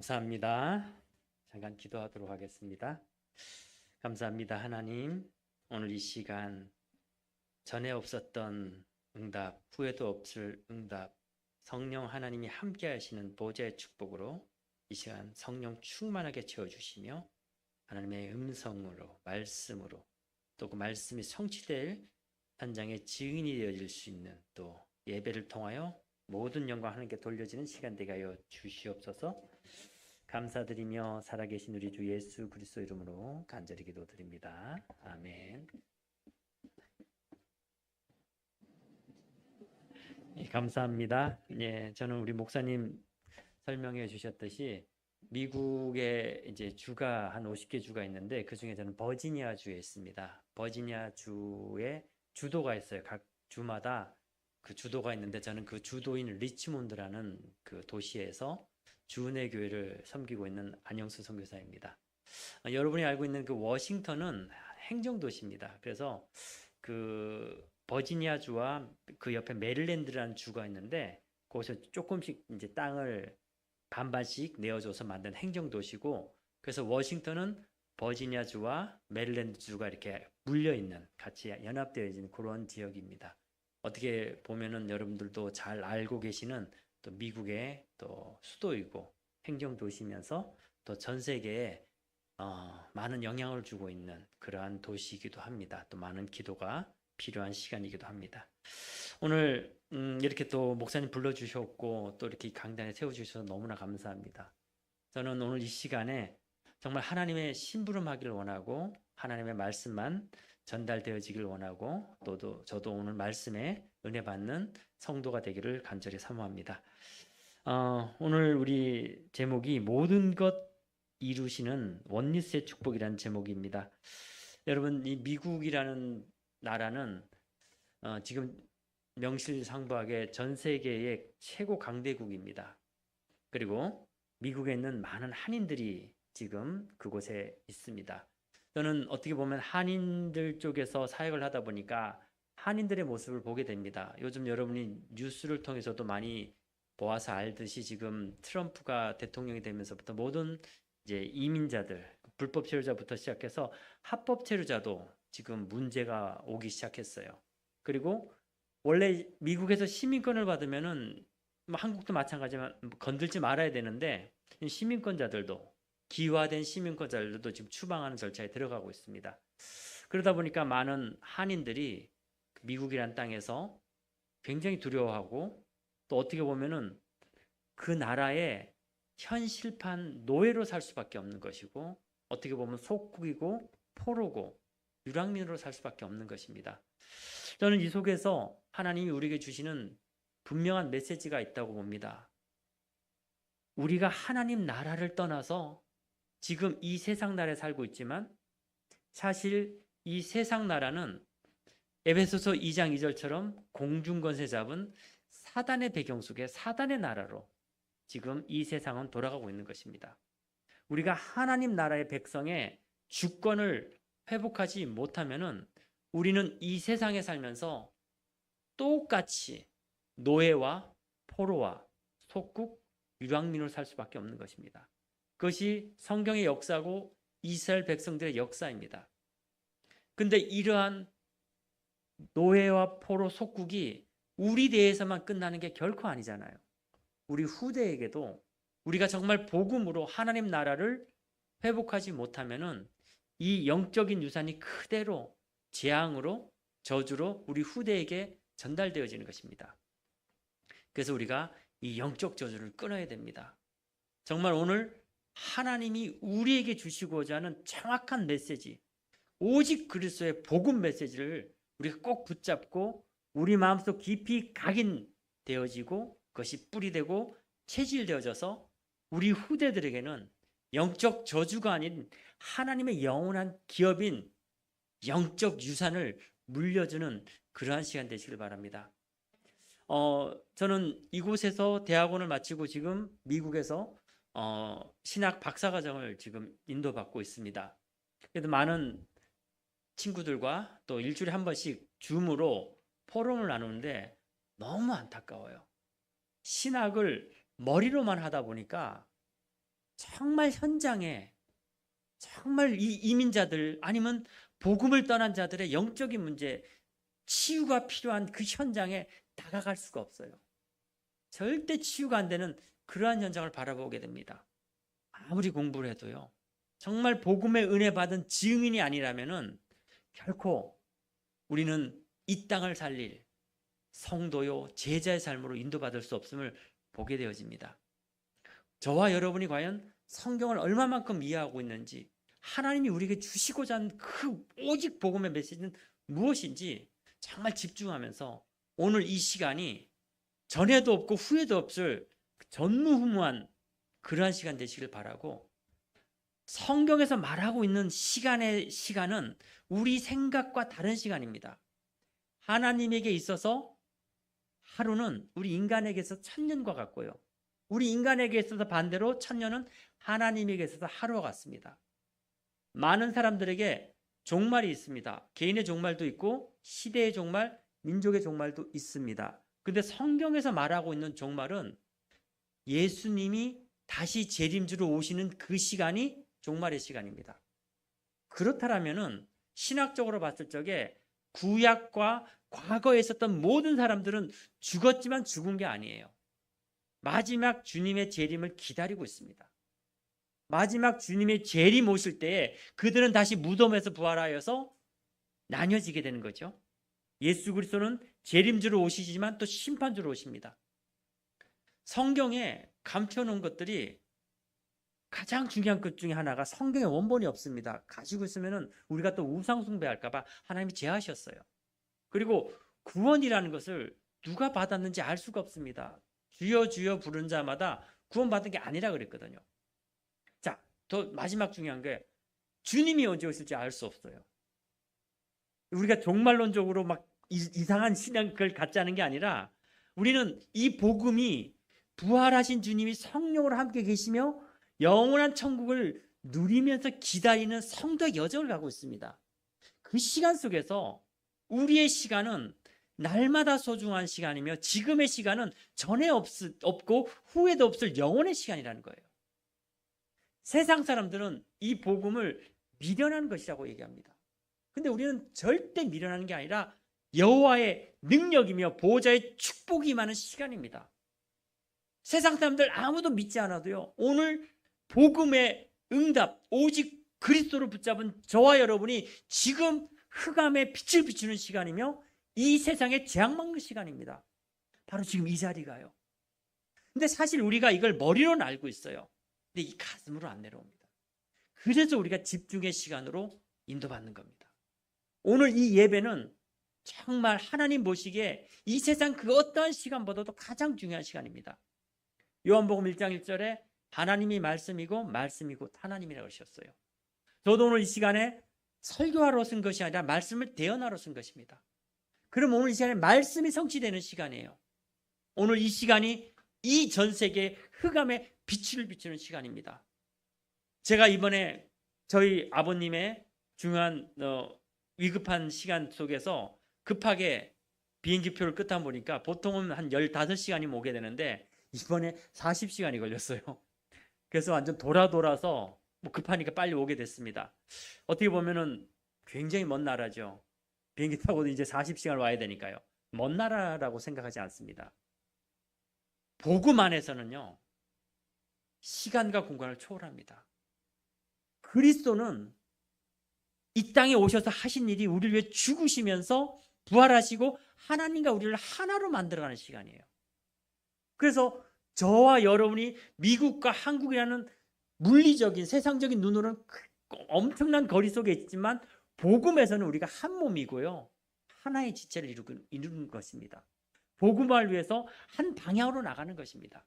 감사합니다. 잠깐 기도하도록 하겠습니다. 감사합니다, 하나님. 오늘 이 시간 전에 없었던 응답, 후에도 없을 응답, 성령 하나님이 함께 하시는 보좌의 축복으로 이 시간 성령 충만하게 채워주시며 하나님의 음성으로, 말씀으로 또 그 말씀이 성취될 현장의 증인이 되어질 수 있는 또 예배를 통하여 모든 영광 하나님께 돌려지는 시간 되게 하여 주시옵소서. 감사드리며 살아계신 우리 주 예수 그리스도 이름으로 간절히 기도드립니다. 아멘. 감사합니다. 저는 우리 목사님 설명해 주셨듯이 미국에 이제 주가 한 50개 주가 있는데 그 중에 저는 버지니아 주에 있습니다. 버지니아 주에 주도가 있어요. 각 주마다 그 주도가 있는데 저는 그 주도인 리치몬드라는 그 도시에서 주은혜 교회를 섬기고 있는 안영수 선교사입니다. 여러분이 알고 있는 그 워싱턴은 행정도시입니다. 그래서 그 버지니아 주와 그 옆에 메릴랜드라는 주가 있는데 거기서 조금씩 이제 땅을 반반씩 내어줘서 만든 행정도시고, 그래서 워싱턴은 버지니아 주와 메릴랜드 주가 이렇게 물려 있는, 같이 연합되어 있는 그런 지역입니다. 어떻게 보면은 여러분들도 잘 알고 계시는 또 미국의 또 수도이고 행정도시면서 또 전 세계에 많은 영향을 주고 있는 그러한 도시이기도 합니다. 또 많은 기도가 필요한 시간이기도 합니다. 오늘 이렇게 또 목사님 불러주셨고 또 이렇게 강단에 세워주셔서 너무나 감사합니다. 저는 오늘 이 시간에 정말 하나님의 심부름하기를 원하고 하나님의 말씀만 전달되어지길 원하고 또 저도 오늘 말씀에 은혜 받는 성도가 되기를 간절히 사모합니다. 오늘 우리 제목이 모든 것 이루시는 원리스의 축복이라는 제목입니다. 여러분, 이 미국이라는 나라는 지금 명실상부하게 전 세계의 최고 강대국입니다. 그리고 미국에 있는 많은 한인들이 지금 그곳에 있습니다. 저는 어떻게 보면 한인들 쪽에서 사역을 하다 보니까 한인들의 모습을 보게 됩니다. 요즘 여러분이 뉴스를 통해서도 많이 보아서 알듯이 지금 트럼프가 대통령이 되면서부터 모든 이제 이민자들, 불법 체류자부터 시작해서 합법 체류자도 지금 문제가 오기 시작했어요. 그리고 원래 미국에서 시민권을 받으면은 한국도 마찬가지지만 건들지 말아야 되는데 시민권자들도, 기화된 시민권자들도 지금 추방하는 절차에 들어가고 있습니다. 그러다 보니까 많은 한인들이 미국이란 땅에서 굉장히 두려워하고 또 어떻게 보면은 그 나라의 현실판 노예로 살 수밖에 없는 것이고 어떻게 보면 속국이고 포로고 유랑민으로 살 수밖에 없는 것입니다. 저는 이 속에서 하나님이 우리에게 주시는 분명한 메시지가 있다고 봅니다. 우리가 하나님 나라를 떠나서 지금 이 세상 나라에 살고 있지만 사실 이 세상 나라는 에베소서 2장 2절처럼 공중권세 잡은 사단의 배경 속에 사단의 나라로 지금 이 세상은 돌아가고 있는 것입니다. 우리가 하나님 나라의 백성의 주권을 회복하지 못하면은 우리는 이 세상에 살면서 똑같이 노예와 포로와 속국, 유랑민으로 살 수밖에 없는 것입니다. 그것이 성경의 역사고 이스라엘 백성들의 역사입니다. 근데 이러한 노예와 포로, 속국이 우리 대해서만 끝나는 게 결코 아니잖아요. 우리 후대에게도 우리가 정말 복음으로 하나님 나라를 회복하지 못하면은 이 영적인 유산이 그대로 재앙으로, 저주로 우리 후대에게 전달되어지는 것입니다. 그래서 우리가 이 영적 저주를 끊어야 됩니다. 정말 오늘 하나님이 우리에게 주시고자 하는 정확한 메시지, 오직 그리스도의 복음 메시지를 우리가 꼭 붙잡고 우리 마음속 깊이 각인되어지고 그것이 뿌리되고 체질되어져서 우리 후대들에게는 영적 저주가 아닌 하나님의 영원한 기업인 영적 유산을 물려주는 그러한 시간 되시길 바랍니다. 저는 이곳에서 대학원을 마치고 지금 미국에서 신학 박사과정을 지금 인도받고 있습니다. 그래도 많은 친구들과 또 일주일에 한 번씩 줌으로 포럼을 나누는데 너무 안타까워요. 신학을 머리로만 하다 보니까 정말 현장에 정말 이 이민자들 아니면 복음을 떠난 자들의 영적인 문제, 치유가 필요한 그 현장에 다가갈 수가 없어요. 절대 치유가 안 되는 그러한 현장을 바라보게 됩니다. 아무리 공부를 해도요. 정말 복음의 은혜 받은 증인이 아니라면은 결코 우리는 이 땅을 살릴 성도요 제자의 삶으로 인도받을 수 없음을 보게 되어집니다. 저와 여러분이 과연 성경을 얼마만큼 이해하고 있는지, 하나님이 우리에게 주시고자 하는 그 오직 복음의 메시지는 무엇인지 정말 집중하면서 오늘 이 시간이 전에도 없고 후에도 없을 전무후무한 그러한 시간 되시길 바라고, 성경에서 말하고 있는 시간은 우리 생각과 다른 시간입니다. 하나님에게 있어서 하루는 우리 인간에게서 1000년과 같고요. 우리 인간에게 있어서 반대로 1000년은 하나님에게 있어서 하루와 같습니다. 많은 사람들에게 종말이 있습니다. 개인의 종말도 있고 시대의 종말, 민족의 종말도 있습니다. 근데 성경에서 말하고 있는 종말은 예수님이 다시 재림주로 오시는 그 시간이 종말의 시간입니다. 그렇다면은 신학적으로 봤을 적에 구약과 과거에 있었던 모든 사람들은 죽었지만 죽은 게 아니에요. 마지막 주님의 재림을 기다리고 있습니다. 마지막 주님의 재림 오실 때에 그들은 다시 무덤에서 부활하여서 나뉘어지게 되는 거죠. 예수 그리스도는 재림주로 오시지만 또 심판주로 오십니다. 성경에 감춰놓은 것들이 가장 중요한 것 중에 하나가 성경에 원본이 없습니다. 가지고 있으면 우리가 또 우상 숭배할까 봐 하나님이 제하셨어요. 그리고 구원이라는 것을 누가 받았는지 알 수가 없습니다. 주여 주여 부른 자마다 구원받은 게 아니라 그랬거든요. 자, 더 마지막 중요한 게 주님이 언제 오실지 알 수 없어요. 우리가 종말론적으로 막 이상한 신앙을 갖자는 게 아니라 우리는 이 복음이 부활하신 주님이 성령으로 함께 계시며 영원한 천국을 누리면서 기다리는 성도의 여정을 가고 있습니다. 그 시간 속에서 우리의 시간은 날마다 소중한 시간이며 지금의 시간은 전에 없고 후에도 없을 영원의 시간이라는 거예요. 세상 사람들은 이 복음을 미련한 것이라고 얘기합니다. 근데 우리는 절대 미련하는 게 아니라 여호와의 능력이며 보호자의 축복이 많은 시간입니다. 세상 사람들 아무도 믿지 않아도요, 오늘 복음의 응답, 오직 그리스도를 붙잡은 저와 여러분이 지금 흑암에 빛을 비추는 시간이며 이 세상에 재앙 막는 시간입니다. 바로 지금 이 자리가요. 근데 사실 우리가 이걸 머리로는 알고 있어요. 근데 이 가슴으로 안 내려옵니다. 그래서 우리가 집중의 시간으로 인도받는 겁니다. 오늘 이 예배는 정말 하나님 보시기에 이 세상 그 어떠한 시간보다도 가장 중요한 시간입니다. 요한복음 1장 1절에 하나님이 말씀이고 말씀이고 하나님이라고 하셨어요. 저도 오늘 이 시간에 설교하러 쓴 것이 아니라 말씀을 대언하러 쓴 것입니다. 그럼 오늘 이 시간에 말씀이 성취되는 시간이에요. 오늘 이 시간이 이 전 세계의 흑암에 빛을 비추는 시간입니다. 제가 이번에 저희 아버님의 중요한 위급한 시간 속에서 급하게 비행기표를 끊다 보니까 보통은 한 15시간이면 오게 되는데 이번에 40시간이 걸렸어요. 그래서 완전 돌아서 뭐 급하니까 빨리 오게 됐습니다. 어떻게 보면은 굉장히 먼 나라죠. 비행기 타고도 이제 40시간 와야 되니까요. 먼 나라라고 생각하지 않습니다. 복음 안에서는요, 시간과 공간을 초월합니다. 그리스도는 이 땅에 오셔서 하신 일이 우리를 위해 죽으시면서 부활하시고 하나님과 우리를 하나로 만들어가는 시간이에요. 그래서 저와 여러분이 미국과 한국이라는 물리적인 세상적인 눈으로는 엄청난 거리 속에 있지만 복음에서는 우리가 한 몸이고요, 하나의 지체를 이루는 것입니다. 복음을 위해서 한 방향으로 나가는 것입니다.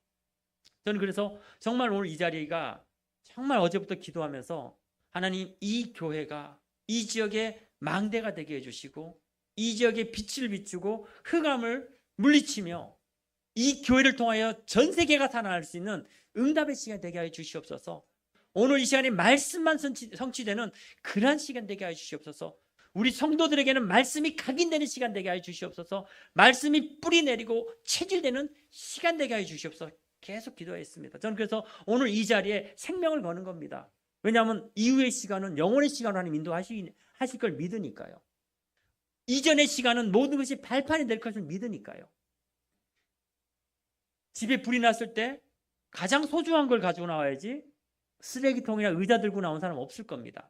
저는 그래서 정말 오늘 이 자리가 정말 어제부터 기도하면서 하나님, 이 교회가 이 지역의 망대가 되게 해주시고 이 지역에 빛을 비추고 흑암을 물리치며 이 교회를 통하여 전 세계가 살아날 수 있는 응답의 시간 되게 하여 주시옵소서. 오늘 이 시간에 말씀만 성취되는 그러한 시간 되게 하여 주시옵소서. 우리 성도들에게는 말씀이 각인되는 시간 되게 하여 주시옵소서. 말씀이 뿌리 내리고 체질되는 시간 되게 하여 주시옵소서. 계속 기도했습니다. 저는 그래서 오늘 이 자리에 생명을 거는 겁니다. 왜냐하면 이후의 시간은 영원의 시간으로 하나님 인도하실 걸 믿으니까요. 이전의 시간은 모든 것이 발판이 될 것을 믿으니까요. 집에 불이 났을 때 가장 소중한 걸 가지고 나와야지 쓰레기통이나 의자 들고 나온 사람 없을 겁니다.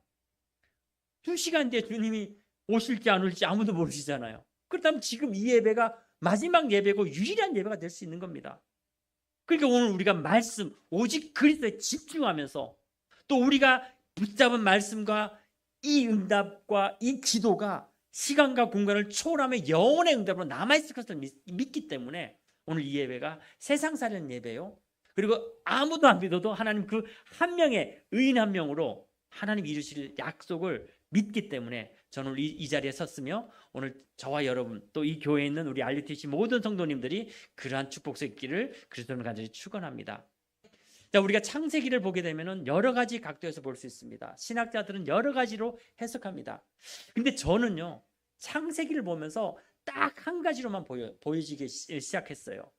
2시간 뒤에 주님이 오실지 안 올지 아무도 모르시잖아요. 그렇다면 지금 이 예배가 마지막 예배고 유일한 예배가 될 수 있는 겁니다. 그러니까 오늘 우리가 말씀, 오직 그리스도에 집중하면서 또 우리가 붙잡은 말씀과 이 응답과 이 기도가 시간과 공간을 초월하며 영원의 응답으로 남아있을 것을 믿기 때문에 오늘 이 예배가 세상살이는 예배요. 그리고 아무도 안 믿어도 하나님 그 한 명의 의인 한 명으로 하나님 이루실 약속을 믿기 때문에 저는 이 자리에 섰으며 오늘 저와 여러분 또 이 교회에 있는 우리 RUTC 모든 성도님들이 그러한 축복의 있기를 그리스도를 간절히 축원합니다. 자, 우리가 창세기를 보게 되면은 여러 가지 각도에서 볼 수 있습니다. 신학자들은 여러 가지로 해석합니다. 근데 저는요, 창세기를 보면서 딱 한 가지로만 보여지기 시작했어요.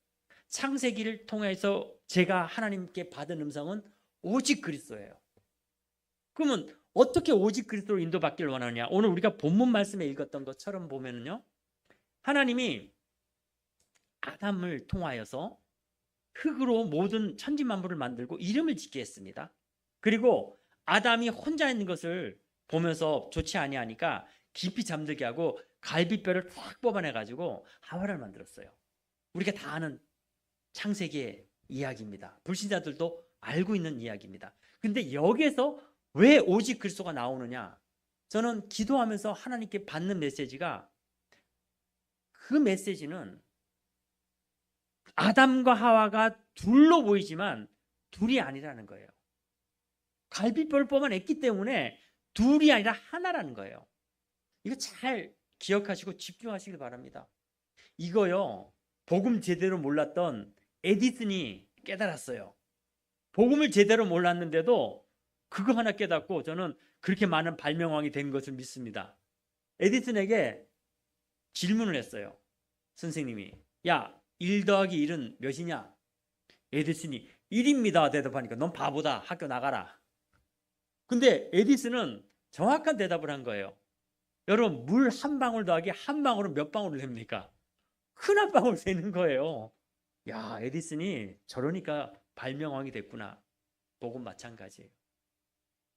창세기를 통해서 제가 하나님께 받은 음성은 오직 그리스도예요. 그러면 어떻게 오직 그리스도로 인도받기를 원하느냐? 오늘 우리가 본문 말씀에 읽었던 것처럼 보면은요, 하나님이 아담을 통하여서 흙으로 모든 천지만물을 만들고 이름을 짓게 했습니다. 그리고 아담이 혼자 있는 것을 보면서 좋지 아니하니까 깊이 잠들게 하고 갈비뼈를 탁 뽑아내가지고 하와를 만들었어요. 우리가 다 아는 창세기의 이야기입니다. 불신자들도 알고 있는 이야기입니다. 근데 여기에서 왜 오직 그리스도가 나오느냐? 저는 기도하면서 하나님께 받는 메시지가, 그 메시지는 아담과 하와가 둘로 보이지만 둘이 아니라는 거예요. 갈비뼈를 뽑아냈기 때문에 둘이 아니라 하나라는 거예요. 이거 잘 기억하시고 집중하시길 바랍니다. 이거요, 복음 제대로 몰랐던 에디슨이 깨달았어요. 복음을 제대로 몰랐는데도 그거 하나 깨닫고 저는 그렇게 많은 발명왕이 된 것을 믿습니다. 에디슨에게 질문을 했어요. 선생님이, 야, 1 더하기 1은 몇이냐? 에디슨이 1입니다 대답하니까 넌 바보다, 학교 나가라. 근데 에디슨은 정확한 대답을 한 거예요. 여러분, 물 한 방울 더하기 한 방울은 몇 방울을 냅니까? 큰 한 방울 되는 거예요. 야, 에디슨이 저러니까 발명왕이 됐구나. 복음 마찬가지예요.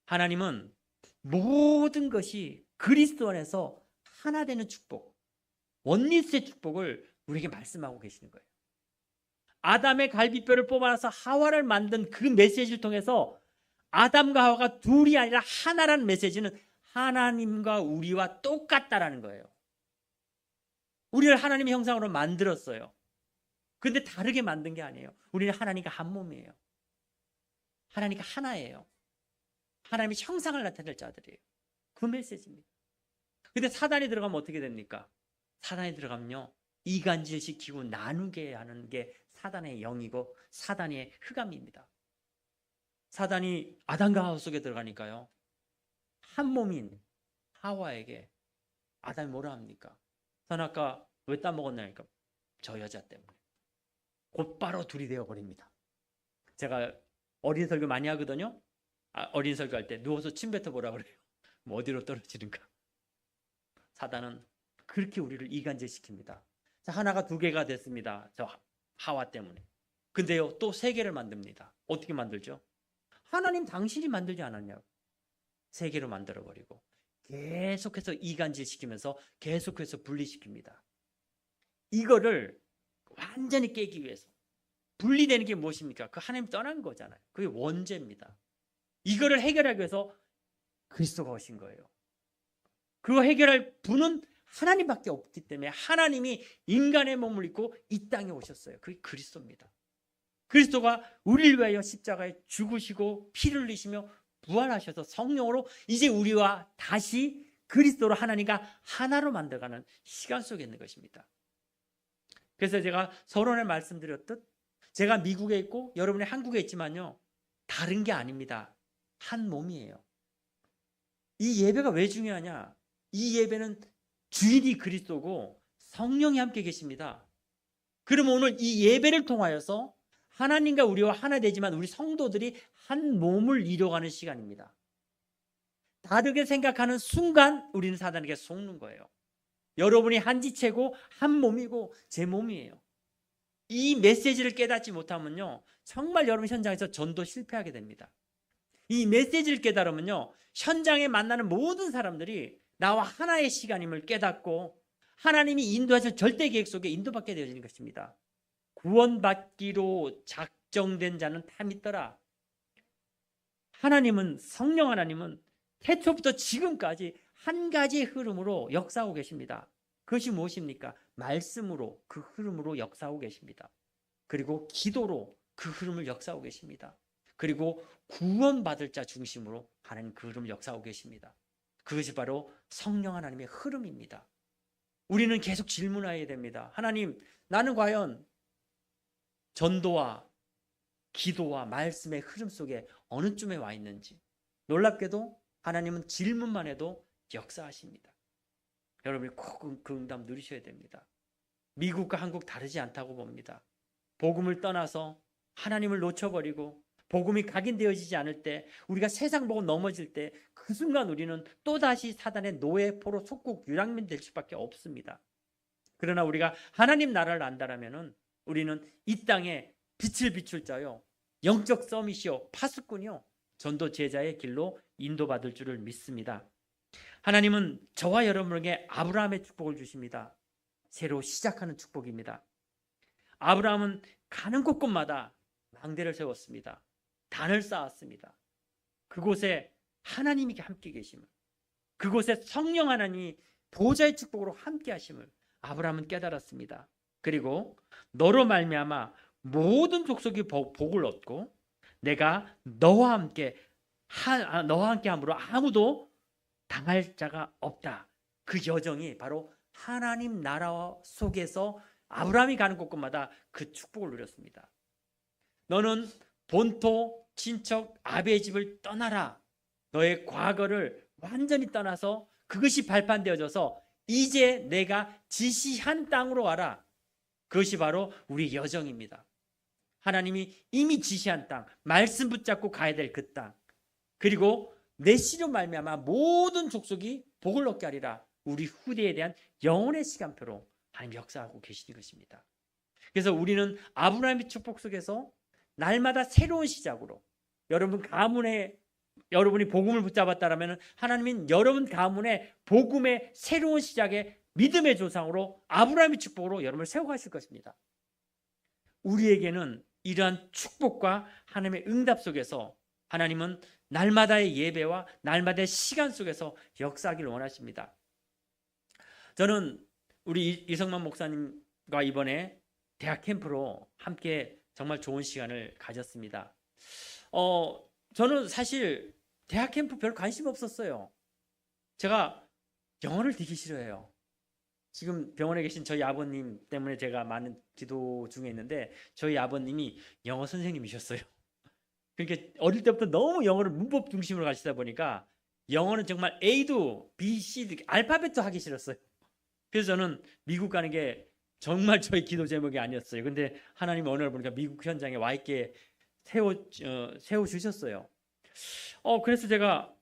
하나님은 모든 것이 그리스도 안에서 하나 되는 축복, 원리스의 축복을 우리에게 말씀하고 계시는 거예요. 아담의 갈비뼈를 뽑아서 하와를 만든 그 메시지를 통해서 아담과 하와가 둘이 아니라 하나라는 메시지는 하나님과 우리와 똑같다라는 거예요. 우리를 하나님의 형상으로 만들었어요. 그런데 다르게 만든 게 아니에요. 우리는 하나님과 한 몸이에요. 하나님과 하나예요. 하나님의 형상을 나타낼 자들이에요. 그 메시지입니다. 근데 사단이 들어가면 어떻게 됩니까? 사단이 들어가면요, 이간질시키고 나누게 하는 게 사단의 영이고 사단의 흑암입니다. 사단이 아담과 하와 속에 들어가니까요, 한 몸인 하와에게 아담이 뭐라 합니까? 선악과 왜 따먹었냐니까, 저 여자 때문에. 곧바로 둘이 되어버립니다. 제가 어린 설교 많이 하거든요. 어린 설교할 때 누워서 침 뱉어보라 그래요. 뭐 어디로 떨어지는가. 사단은 그렇게 우리를 이간질시킵니다. 자, 하나가 2개가 됐습니다. 저 하와 때문에. 근데요, 또 3개를 만듭니다. 어떻게 만들죠? 하나님 당신이 만들지 않았냐고. 3개로 만들어버리고 계속해서 이간질시키면서 계속해서 분리시킵니다. 이거를 완전히 깨기 위해서 분리되는 게 무엇입니까? 그 하나님 떠난 거잖아요. 그게 원죄입니다. 이거를 해결하기 위해서 그리스도가 오신 거예요. 그거 해결할 분은 하나님밖에 없기 때문에 하나님이 인간의 몸을 입고 이 땅에 오셨어요. 그게 그리스도입니다. 그리스도가 우리를 위하여 십자가에 죽으시고 피를 흘리시며 부활하셔서 성령으로 이제 우리와 다시 그리스도로 하나님과 하나로 만들어가는 시간 속에 있는 것입니다. 그래서 제가 서론에 말씀드렸듯 제가 미국에 있고 여러분이 한국에 있지만요, 다른 게 아닙니다. 한 몸이에요. 이 예배가 왜 중요하냐? 이 예배는 주인이 그리스도고 성령이 함께 계십니다. 그러면 오늘 이 예배를 통하여서 하나님과 우리와 하나 되지만 우리 성도들이 한 몸을 이뤄가는 시간입니다. 다르게 생각하는 순간 우리는 사단에게 속는 거예요. 여러분이 한 지체고 한 몸이고 제 몸이에요. 이 메시지를 깨닫지 못하면요, 정말 여러분 현장에서 전도 실패하게 됩니다. 이 메시지를 깨달으면요, 현장에 만나는 모든 사람들이 나와 하나의 시간임을 깨닫고 하나님이 인도하실 절대 계획 속에 인도받게 되어지는 것입니다. 구원받기로 작정된 자는 다 믿더라. 하나님은, 성령 하나님은 태초부터 지금까지 한 가지의 흐름으로 역사하고 계십니다. 그것이 무엇입니까? 말씀으로, 그 흐름으로 역사하고 계십니다. 그리고 기도로 그 흐름을 역사하고 계십니다. 그리고 구원받을 자 중심으로 하나님 그 흐름을 역사하고 계십니다. 그것이 바로 성령 하나님의 흐름입니다. 우리는 계속 질문해야 됩니다. 하나님, 나는 과연 전도와 기도와 말씀의 흐름 속에 어느 쯤에 와 있는지. 놀랍게도 하나님은 질문만 해도 역사하십니다. 여러분이 꼭 그 응답 누리셔야 됩니다. 미국과 한국 다르지 않다고 봅니다. 복음을 떠나서 하나님을 놓쳐버리고 복음이 각인되어지지 않을 때, 우리가 세상 보고 넘어질 때 그 순간 우리는 또다시 사단의 노예포로 속국 유랑민 될 수밖에 없습니다. 그러나 우리가 하나님 나라를 안다라면은 우리는 이 땅에 빛을 비출 자요, 영적 서밋이요, 파수꾼이요, 전도 제자의 길로 인도받을 줄을 믿습니다. 하나님은 저와 여러분에게 아브라함의 축복을 주십니다. 새로 시작하는 축복입니다. 아브라함은 가는 곳곳마다 망대를 세웠습니다. 단을 쌓았습니다. 그곳에 하나님이 함께 계심을, 그곳에 성령 하나님이 보좌의 축복으로 함께 하심을 아브라함은 깨달았습니다. 그리고 너로 말미암아 모든 족속이 복을 얻고 내가 너와 함께 함으로 아무도 당할 자가 없다. 그 여정이 바로 하나님 나라 속에서 아브라함이 가는 곳곳마다 그 축복을 누렸습니다. 너는 본토 친척 아비의 집을 떠나라. 너의 과거를 완전히 떠나서 그것이 발판되어져서 이제 내가 지시한 땅으로 와라. 그것이 바로 우리 여정입니다. 하나님이 이미 지시한 땅, 말씀 붙잡고 가야 될 그 땅, 그리고 내 씨로 말미암아 모든 족속이 복을 얻게 하리라. 우리 후대에 대한 영혼의 시간표로 하나님 역사하고 계시는 것입니다. 그래서 우리는 아브라함의 축복 속에서 날마다 새로운 시작으로, 여러분 가문에 여러분이 복음을 붙잡았다라면 하나님은 여러분 가문의 복음의 새로운 시작의 믿음의 조상으로 아브라함의 축복으로 여러분을 세워가실 것입니다. 우리에게는 이러한 축복과 하나님의 응답 속에서 하나님은 날마다의 예배와 날마다의 시간 속에서 역사하기를 원하십니다. 저는 우리 이성만 목사님과 이번에 대학 캠프로 함께 정말 좋은 시간을 가졌습니다. 저는 사실 대학 캠프 별 관심 없었어요. 제가 영어를 되게 싫어해요. 지금 병원에 계신 저희 아버님 때문에 제가 많은 기도 중에 있는데, 저희 아버님이 영어 선생님이셨어요. 그러니까 어릴 때부터 너무 영어를 문법 중심으로 가시다 보니까 영어는 정말 A도 B, C도 알파벳도 하기 싫었어요. 그래서 저는 미국 가는 게 정말 저희 기도 제목이 아니었어요. 근데 하나님이 어느 날 보니까 미국 현장에 와 있게 세워주셨어요. 그래서 제가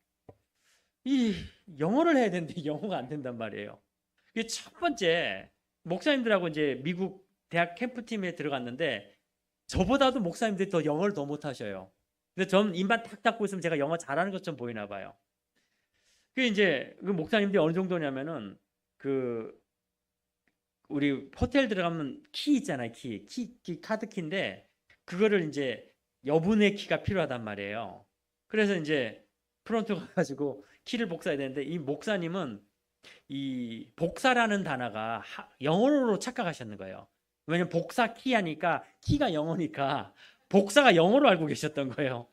이 영어를 해야 되는데 영어가 안 된단 말이에요. 첫 번째, 목사님들하고 이제 미국 대학 캠프팀에 들어갔는데 저보다도 목사님들이 더 영어를 더 못하셔요. 근데 전 입만 탁 닫고 있으면 제가 영어 잘하는 것처럼 보이나 봐요. 이제 그 목사님들이 어느 정도냐면은 우리 호텔 들어가면 키 있잖아요. 키 카드 키인데 그거를 이제 여분의 키가 필요하단 말이에요. 그래서 이제 프론트 가가지고 키를 복사해야 되는데, 이 목사님은 이 복사라는 단어가 영어로 착각하셨는 거예요. 왜냐면 복사 키 하니까 키가 영어니까 복사가 영어로 알고 계셨던 거예요.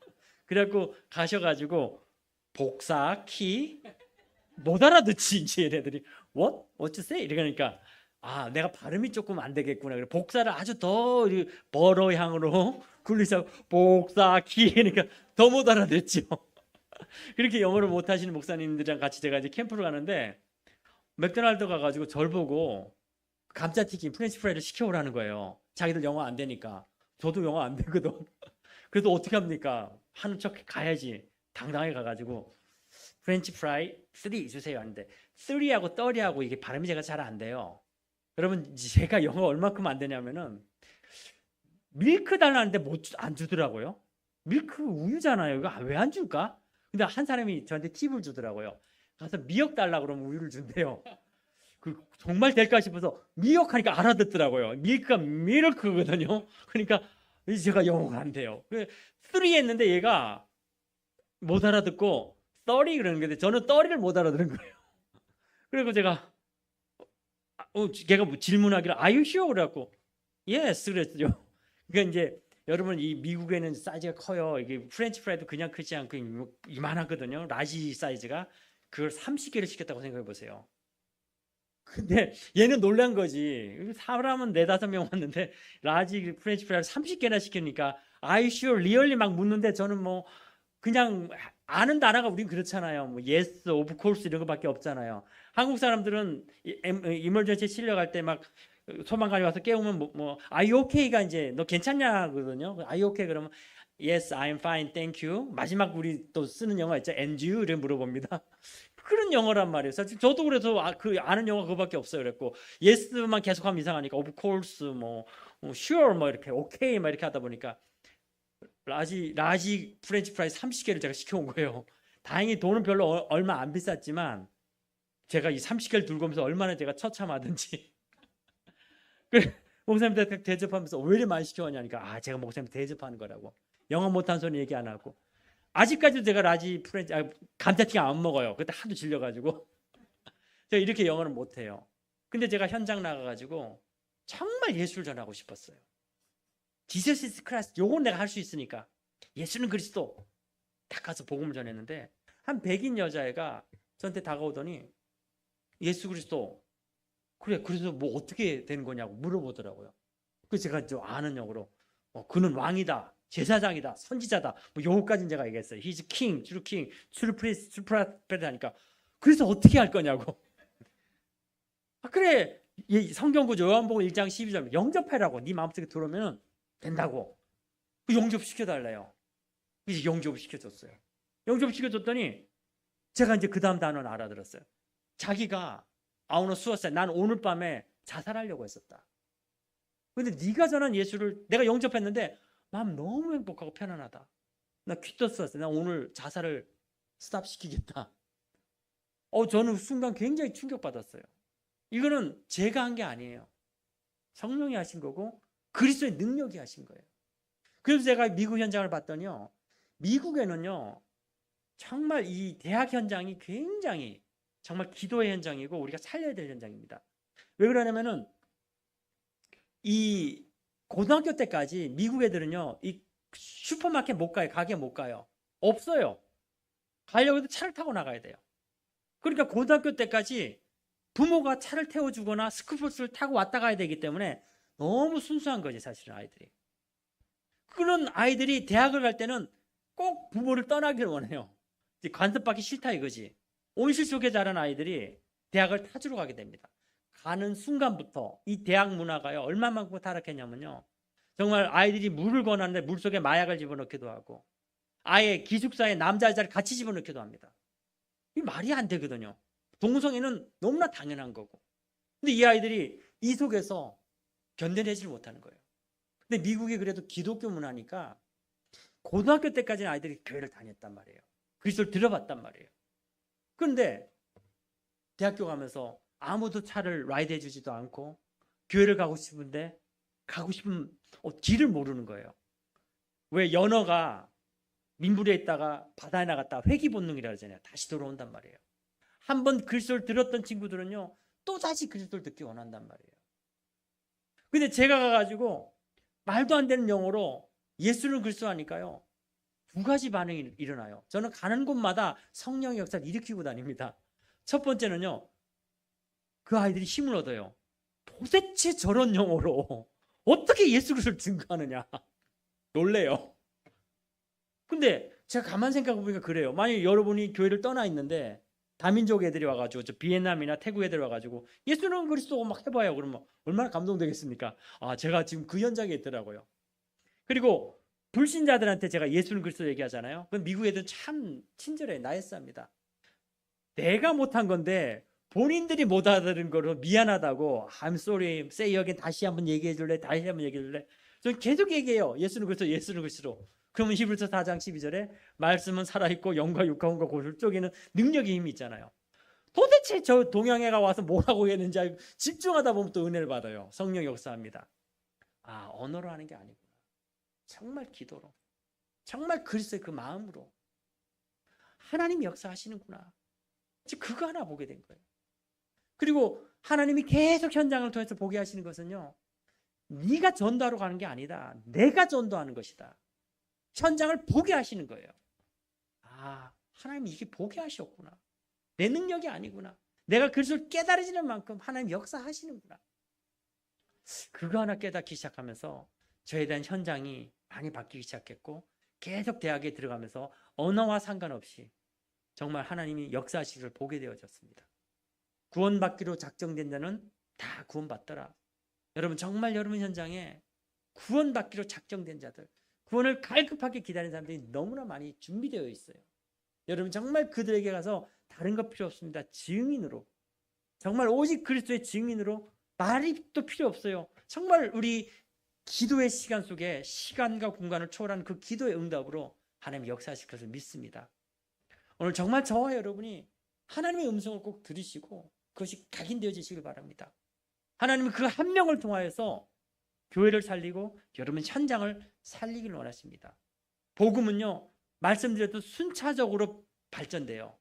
그래갖고 가셔가지고 복사 키 못 알아듣지. 이제 얘네들이 What you say? 이러니까 내가 발음이 조금 안 되겠구나. 그래 복사를 아주 더 버러 향으로 굴리서 복사 키 그러니까 더 못 알아듣죠. 그렇게 영어를 못 하시는 목사님들이랑 같이 제가 이제 캠프를 가는데, 맥도날드 가가지고 절 보고 감자튀김 프렌치 프라이를 시켜오라는 거예요. 자기들 영어 안 되니까. 저도 영어 안 되거든. 그래도 어떻게 합니까? 하는 척 가야지. 당당하게 가가지고 프렌치 프라이 3 주세요 하는데 3하고 30하고 이게 발음이 제가 잘 안 돼요. 여러분 제가 영어 얼마큼 안 되냐면은 밀크 달라는데 안 주더라고요. 밀크 우유잖아요. 이거 왜 안 줄까? 근데 한 사람이 저한테 팁을 주더라고요. 가서 미역 달라 그러면 우유를 준대요. 그 정말 될까 싶어서 미역 하니까 알아듣더라고요. 밀크가 미르크거든요. 그러니까 제가 영어가 안 돼요. 3 했는데 얘가 못 알아듣고 30 그러는 건데 저는 30를 못 알아듣는 거예요. 그리고 제가 걔가 뭐 질문하기를 Are you sure? 그래갖고 Yes 그랬죠. 그러니까 이제 여러분 이 미국에는 사이즈가 커요. 이게 프렌치 프라이도 그냥 크지 않고 이만하거든요. 라지 사이즈가. 그걸 30개를 시켰다고 생각해 보세요. 근데 얘는 놀란 거지. 사람은 4-5명 왔는데 라지 프렌치 프라이를 30개나 시키니까 Are you sure? 리얼리 막 묻는데 저는 뭐 그냥 아는 단어가 우린 그렇잖아요. 뭐 yes, of course 이런 거밖에 없잖아요. 한국 사람들은 이멀전시에 실려갈 때 막 소방관이 와서 깨우면 뭐 are you okay가 이제 너 괜찮냐거든요. are you okay 그러면 yes, I'm fine, thank you. 마지막 우리 또 쓰는 영어 있죠. and you 이렇게 물어봅니다. 그런 영어란 말이에요. 사실 저도 그래서 그 아는 영어 그거밖에 없어요. 그랬고 yes만 계속하면 이상하니까 of course 뭐 sure 뭐 이렇게 okay 막 이렇게 하다 보니까 라지 프렌치 프라이 30개를 제가 시켜온 거예요. 다행히 돈은 별로 얼마 안 비쌌지만 제가 이 30개를 들고 오면서 얼마나 제가 처참하든지. 목사님들 대접하면서 왜 이렇게 많이 시켜왔냐니까 제가 목사님 대접하는 거라고. 영어 못한 소리 얘기 안 하고. 아직까지도 제가 라지 프렌치 감자튀김 안 먹어요. 그때 하도 질려가지고 제가 이렇게 영어를 못해요. 근데 제가 현장 나가가지고 정말 예수를 전하고 싶었어요. Jesus is Christ. 요건 내가 할 수 있으니까. 예수는 그리스도. 딱 가서 복음을 전했는데 한 백인 여자애가 저한테 다가오더니 예수 그리스도 그래 그래서 뭐 어떻게 되는 거냐고 물어보더라고요. 그래서 제가 좀 아는 영어로 그는 왕이다, 제사장이다, 선지자다. 뭐 요거까지는 제가 얘기했어요. He's king, true king, true priest, true prophet 하니까 그래서 어떻게 할 거냐고. 그래 성경구조 요한복음 1장 12절 영접하라고 네 마음속에 들어오면 된다고. 영접시켜달래요. 이제 영접시켜줬어요. 영접시켜줬더니 제가 이제 그 다음 단어는 알아들었어요. 자기가 아우너 수었어요. 난 오늘 밤에 자살하려고 했었다. 근데 네가 전한 예수를 내가 영접했는데 마음 너무 행복하고 편안하다. 나 퀴떴었어요. 나 오늘 자살을 스탑시키겠다. 저는 순간 굉장히 충격받았어요. 이거는 제가 한 게 아니에요. 성령이 하신 거고 그리스도의 능력이 하신 거예요. 그래서 제가 미국 현장을 봤더니요. 미국에는요. 정말 이 대학 현장이 굉장히 정말 기도의 현장이고 우리가 살려야 될 현장입니다. 왜 그러냐면은 이 고등학교 때까지 미국 애들은요. 이 슈퍼마켓 못 가요. 가게 못 가요. 없어요. 가려고 해도 차를 타고 나가야 돼요. 그러니까 고등학교 때까지 부모가 차를 태워주거나 스쿨버스를 타고 왔다 가야 되기 때문에 너무 순수한 거지 사실은 아이들이. 그런 아이들이 대학을 갈 때는 꼭 부모를 떠나기를 원해요. 관습받기 싫다 이거지. 온실 속에 자란 아이들이 대학을 타주러 가게 됩니다. 가는 순간부터 이 대학 문화가요 얼마만큼 타락했냐면요. 정말 아이들이 물을 권하는데 물속에 마약을 집어넣기도 하고 아예 기숙사에 남자 여자를 같이 집어넣기도 합니다. 이 말이 안 되거든요. 동성애는 너무나 당연한 거고. 근데 이 아이들이 이 속에서 견뎌내지를 못하는 거예요. 근데 미국이 그래도 기독교 문화니까 고등학교 때까지는 아이들이 교회를 다녔단 말이에요. 그리스도를 들어봤단 말이에요. 그런데 대학교 가면서 아무도 차를 라이드 해주지도 않고 교회를 가고 싶은데 가고 싶은 길을 모르는 거예요. 왜 연어가 민물에 있다가 바다에 나갔다 회귀 본능이라고 하잖아요. 다시 돌아온단 말이에요. 한번 그리스도를 들었던 친구들은요. 또다시 그리스도를 듣기 원한단 말이에요. 근데 제가 가가지고 말도 안 되는 영어로 예수는 그리스도 하니까요. 두 가지 반응이 일어나요. 저는 가는 곳마다 성령의 역사를 일으키고 다닙니다. 첫 번째는요. 그 아이들이 힘을 얻어요. 도대체 저런 영어로 어떻게 예수 그리스도를 증거하느냐. 놀래요. 근데 제가 가만 생각해보니까 그래요. 만약에 여러분이 교회를 떠나 있는데 다민족 애들이 와가지고 저 비엔남이나 태국 애들이 와가지고 예수는 그리스도 막 해봐요. 그러면 얼마나 감동되겠습니까? 제가 지금 그 현장에 있더라고요. 그리고 불신자들한테 제가 예수는 그리스도 얘기하잖아요. 그 미국 애들 참 친절해, 나이스합니다. 내가 못한 건데 본인들이 못 알아들은 거로 미안하다고 I'm sorry, say again, 다시 한번 얘기해 줄래? 다시 한번 얘기해 줄래? 저는 계속 얘기해요. 예수는 그리스도, 예수는 그리스도. 그러면 히브리서 4장 12절에 말씀은 살아있고 영과 육과 고를 쪼개는 능력의 힘이 있잖아요. 도대체 저 동양애가 와서 뭐라고 했는지 알고 집중하다 보면 또 은혜를 받아요. 성령 역사합니다. 아, 언어로 하는 게 아니구나. 정말 기도로, 정말 그리스도의 그 마음으로 하나님이 역사하시는구나. 그거 하나 보게 된 거예요. 그리고 하나님이 계속 현장을 통해서 보게 하시는 것은요, 네가 전도하러 가는 게 아니다. 내가 전도하는 것이다. 현장을 보게 하시는 거예요. 아, 하나님이 이게 보게 하셨구나. 내 능력이 아니구나. 내가 그리스도를 깨달아지는 만큼 하나님 역사하시는구나. 그거 하나 깨닫기 시작하면서 저에 대한 현장이 많이 바뀌기 시작했고, 계속 대학에 들어가면서 언어와 상관없이 정말 하나님이 역사하시기를 보게 되어졌습니다. 구원받기로 작정된 자는 다 구원받더라. 여러분, 정말 여러분 현장에 구원받기로 작정된 자들, 구원을 갈급하게 기다리는 사람들이 너무나 많이 준비되어 있어요. 여러분, 정말 그들에게 가서 다른 것 필요 없습니다. 증인으로, 정말 오직 그리스도의 증인으로, 말이 또 필요 없어요. 정말 우리 기도의 시간 속에 시간과 공간을 초월하는 그 기도의 응답으로 하나님이 역사하실 것을 믿습니다. 오늘 정말 저와 여러분이 하나님의 음성을 꼭 들으시고 그것이 각인되어지시길 바랍니다. 하나님은 그 한 명을 통하여서 교회를 살리고 여러분 현장을 살리기를 원하십니다. 복음은요, 말씀드렸듯 순차적으로 발전돼요.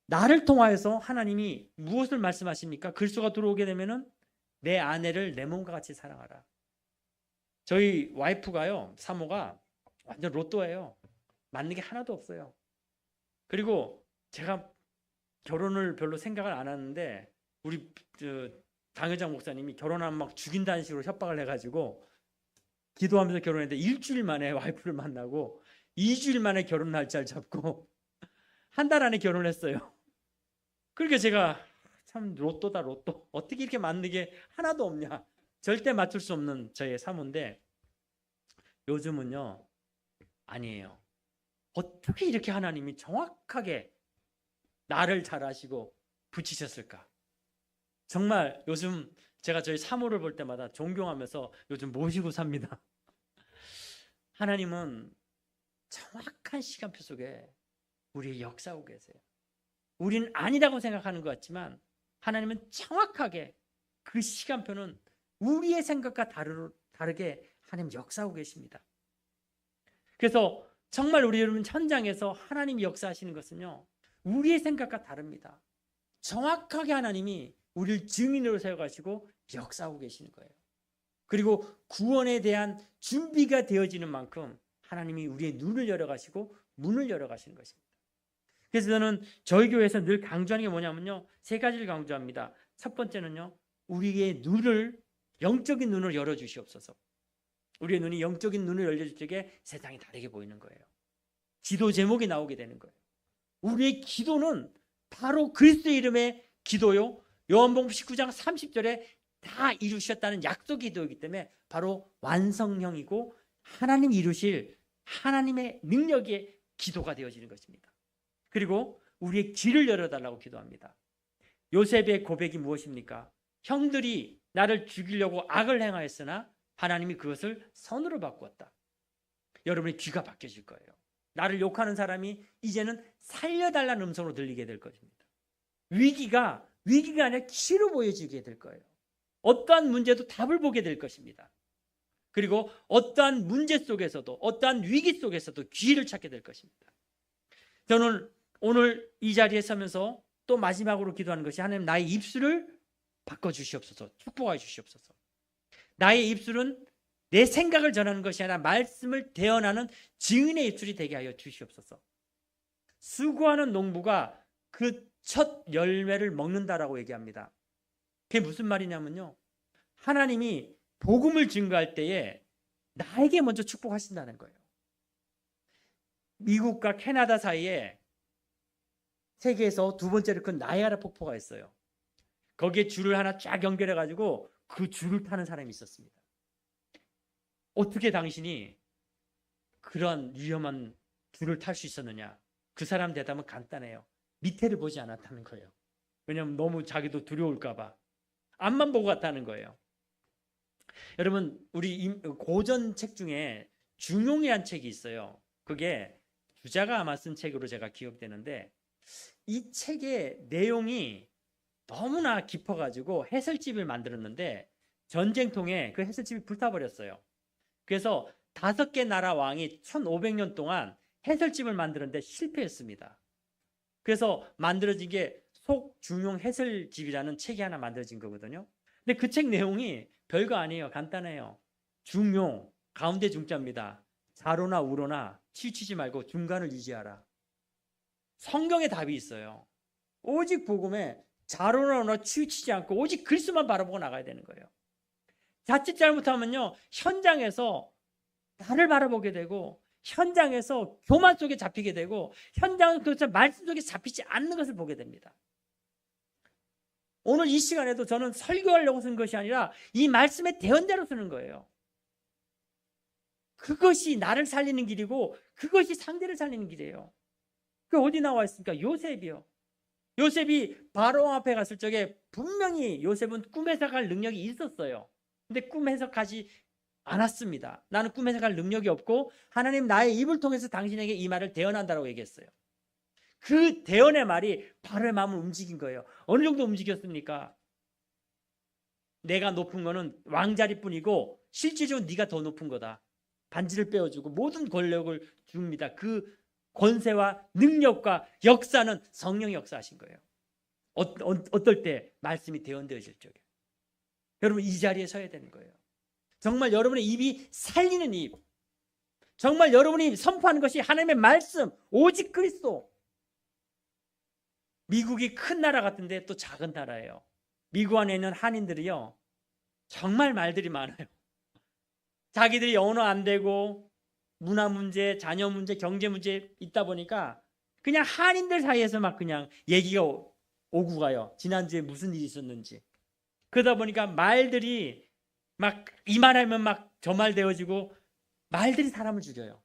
나를 통하여서 하나님이 무엇을 말씀하십니까? 그리스도가 들어오게 되면은 내 아내를 내 몸과 같이 사랑하라. 저희 와이프가요, 사모가 완전 로또예요. 맞는 게 하나도 없어요. 그리고 제가 결혼을 별로 생각을 안 하는데 우리 당회장 목사님이 결혼하면 막 죽인다는 식으로 협박을 해가지고 기도하면서 결혼했는데 일주일 만에 와이프를 만나고 2주일 만에 결혼 날짜를 잡고 한 달 안에 결혼했어요. 그러니까 제가 참 로또다, 로또. 어떻게 이렇게 맞는 게 하나도 없냐. 절대 맞출 수 없는 저의 사모인데 요즘은요, 아니에요. 어떻게 이렇게 하나님이 정확하게 나를 잘 아시고 붙이셨을까? 정말 요즘 제가 저희 사모를 볼 때마다 존경하면서 요즘 모시고 삽니다. 하나님은 정확한 시간표 속에 우리의 역사하고 계세요. 우리는 아니라고 생각하는 것 같지만 하나님은 정확하게 그 시간표는 우리의 생각과 다르게 하나님 역사하고 계십니다. 그래서 정말 우리 여러분 현장에서 하나님이 역사하시는 것은요, 우리의 생각과 다릅니다. 정확하게 하나님이 우리를 증인으로 세워가시고 역사하고 계시는 거예요. 그리고 구원에 대한 준비가 되어지는 만큼 하나님이 우리의 눈을 열어가시고 문을 열어가시는 것입니다. 그래서 저는 저희 교회에서 늘 강조하는 게 뭐냐면요, 세 가지를 강조합니다. 첫 번째는요, 우리의 눈을, 영적인 눈을 열어주시옵소서. 우리의 눈이 영적인 눈을 열려줄 적에 세상이 다르게 보이는 거예요. 기도 제목이 나오게 되는 거예요. 우리의 기도는 바로 그리스도의 이름의 기도요, 요한복음 19장 30절에 다 이루셨다는 약속 기도이기 때문에 바로 완성형이고 하나님 이루실 하나님의 능력의 기도가 되어지는 것입니다. 그리고 우리의 길을 열어달라고 기도합니다. 요셉의 고백이 무엇입니까? 형들이 나를 죽이려고 악을 행하였으나 하나님이 그것을 선으로 바꾸었다. 여러분의 귀가 바뀌어질 거예요. 나를 욕하는 사람이 이제는 살려달라는 음성으로 들리게 될 것입니다. 위기가 아니라 기로 보여지게 될 거예요. 어떠한 문제도 답을 보게 될 것입니다. 그리고 어떠한 문제 속에서도, 어떠한 위기 속에서도 기회를 찾게 될 것입니다. 저는 오늘 이 자리에 서면서 또 마지막으로 기도하는 것이, 하나님 나의 입술을 바꿔주시옵소서, 축복해 주시옵소서. 나의 입술은 내 생각을 전하는 것이 아니라 말씀을 대언하는 증인의 입술이 되게 하여 주시옵소서. 수고하는 농부가 그 첫 열매를 먹는다라고 얘기합니다. 그게 무슨 말이냐면요, 하나님이 복음을 증거할 때에 나에게 먼저 축복하신다는 거예요. 미국과 캐나다 사이에 세계에서 두 번째로 큰 나이아가라 폭포가 있어요. 거기에 줄을 하나 쫙 연결해 가지고 그 줄을 타는 사람이 있었습니다. 어떻게 당신이 그런 위험한 줄을 탈 수 있었느냐? 그 사람 대답은 간단해요. 밑에를 보지 않았다는 거예요. 왜냐하면 너무 자기도 두려울까 봐. 앞만 보고 갔다는 거예요. 여러분, 우리 고전 책 중에 중용이라는 책이 있어요. 그게 주자가 아마 쓴 책으로 제가 기억되는데, 이 책의 내용이 너무나 깊어가지고 해설집을 만들었는데 전쟁통에 그 해설집이 불타버렸어요. 그래서 5개 나라 왕이 1500년 동안 해설집을 만드는데 실패했습니다. 그래서 만들어진 게 속중용 해설집이라는 책이 하나 만들어진 거거든요. 근데 그 책 내용이 별거 아니에요. 간단해요. 중용, 가운데 중자입니다. 좌로나 우로나 치우치지 말고 중간을 유지하라. 성경에 답이 있어요. 오직 복음에 좌로나 우로나 치우치지 않고 오직 그리스도만 바라보고 나가야 되는 거예요. 자칫 잘못하면요, 현장에서 나를 바라보게 되고 현장에서 교만 속에 잡히게 되고 현장에서 말씀 속에 잡히지 않는 것을 보게 됩니다. 오늘 이 시간에도 저는 설교하려고 쓴 것이 아니라 이 말씀의 대언자로 쓰는 거예요. 그것이 나를 살리는 길이고 그것이 상대를 살리는 길이에요. 그 어디 나와 있습니까? 요셉이요. 요셉이 바로 앞에 갔을 적에 분명히 요셉은 꿈 해석할 능력이 있었어요. 근데 꿈 해석하지 않았습니다. 나는 꿈 해석할 능력이 없고 하나님 나의 입을 통해서 당신에게 이 말을 대언한다라고 얘기했어요. 그 대언의 말이 바로의 마음을 움직인 거예요. 어느 정도 움직였습니까? 내가 높은 거는 왕자리뿐이고 실질적으로 네가 더 높은 거다. 반지를 빼어주고 모든 권력을 줍니다. 그 권세와 능력과 역사는 성령이 역사하신 거예요. 어떨 때 말씀이 대언되어질 적에 여러분 이 자리에 서야 되는 거예요. 정말 여러분의 입이 살리는 입, 정말 여러분이 선포하는 것이 하나님의 말씀, 오직 그리스도. 미국이 큰 나라 같은데 또 작은 나라예요. 미국 안에 있는 한인들이요 정말 말들이 많아요. 자기들이 언어 안 되고 문화 문제, 자녀 문제, 경제 문제 있다 보니까 그냥 한인들 사이에서 막 그냥 얘기가 오고 가요. 지난주에 무슨 일이 있었는지. 그러다 보니까 말들이 막 이 말하면 막 저 말 되어지고 말들이 사람을 죽여요.